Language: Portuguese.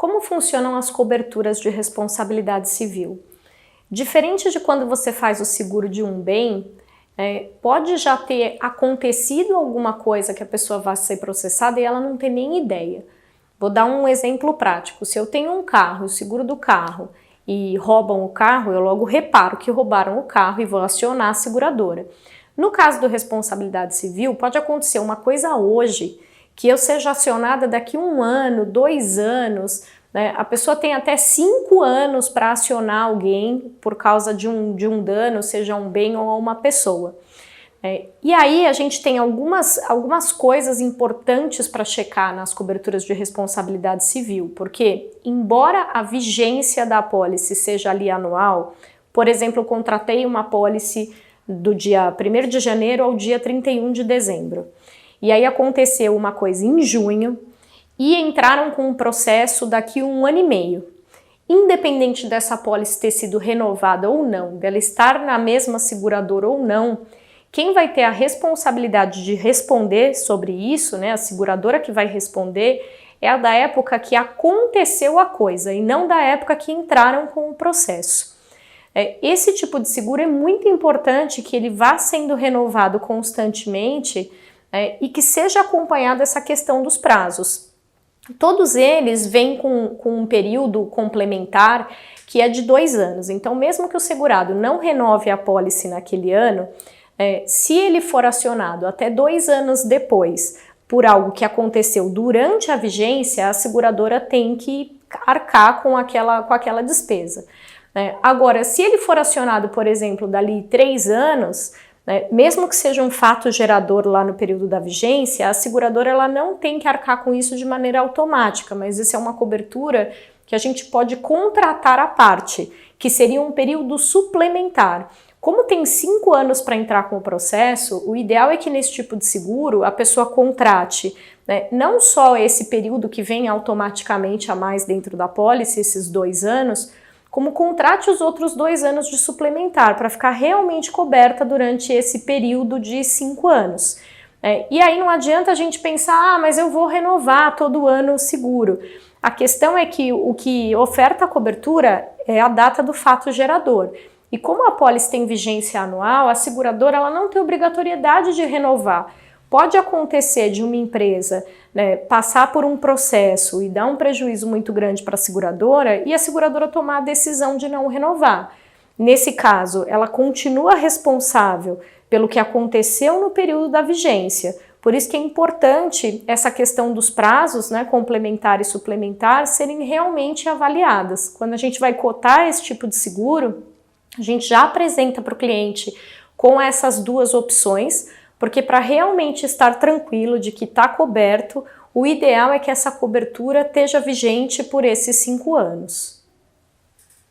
Como funcionam as coberturas de responsabilidade civil? Diferente de quando você faz o seguro de um bem, pode já ter acontecido alguma coisa que a pessoa vá ser processada e ela não tem nem ideia. Vou dar um exemplo prático. Se eu tenho um carro, o seguro do carro, e roubam o carro, eu logo reparo que roubaram o carro e vou acionar a seguradora. No caso do responsabilidade civil, pode acontecer uma coisa hoje que eu seja acionada daqui 1 ano, 2 anos, né? A pessoa tem até 5 anos para acionar alguém por causa de um dano, seja um bem ou uma pessoa. E aí a gente tem algumas coisas importantes para checar nas coberturas de responsabilidade civil, porque embora a vigência da apólice seja ali anual, por exemplo, eu contratei uma apólice do dia 1º de janeiro ao dia 31 de dezembro. E aí aconteceu uma coisa em junho e entraram com um processo daqui 1 ano e meio. Independente dessa apólice ter sido renovada ou não, dela estar na mesma seguradora ou não, quem vai ter a responsabilidade de responder sobre isso, né, a seguradora que vai responder, é a da época que aconteceu a coisa e não da época que entraram com o processo. Esse tipo de seguro é muito importante que ele vá sendo renovado constantemente e que seja acompanhada essa questão dos prazos. Todos eles vêm com um período complementar que é de 2 anos. Então, mesmo que o segurado não renove a apólice naquele ano, se ele for acionado até 2 anos depois por algo que aconteceu durante a vigência, a seguradora tem que arcar com aquela despesa. Agora, se ele for acionado, por exemplo, dali 3 anos, mesmo que seja um fato gerador lá no período da vigência, a seguradora ela não tem que arcar com isso de maneira automática, mas isso é uma cobertura que a gente pode contratar à parte, que seria um período suplementar. Como tem 5 anos para entrar com o processo, o ideal é que nesse tipo de seguro a pessoa contrate não só esse período que vem automaticamente a mais dentro da apólice, esses 2 anos, como contrate os outros 2 anos de suplementar para ficar realmente coberta durante esse período de 5 anos. E aí não adianta a gente pensar, mas eu vou renovar todo ano o seguro. A questão é que o que oferta a cobertura é a data do fato gerador. E como a apólice tem vigência anual, a seguradora ela não tem obrigatoriedade de renovar. Pode acontecer de uma empresa passar por um processo e dar um prejuízo muito grande para a seguradora e a seguradora tomar a decisão de não renovar. Nesse caso, ela continua responsável pelo que aconteceu no período da vigência. Por isso que é importante essa questão dos prazos, complementar e suplementar, serem realmente avaliadas. Quando a gente vai cotar esse tipo de seguro, a gente já apresenta para o cliente com essas 2 opções, porque para realmente estar tranquilo de que está coberto, o ideal é que essa cobertura esteja vigente por esses 5 anos.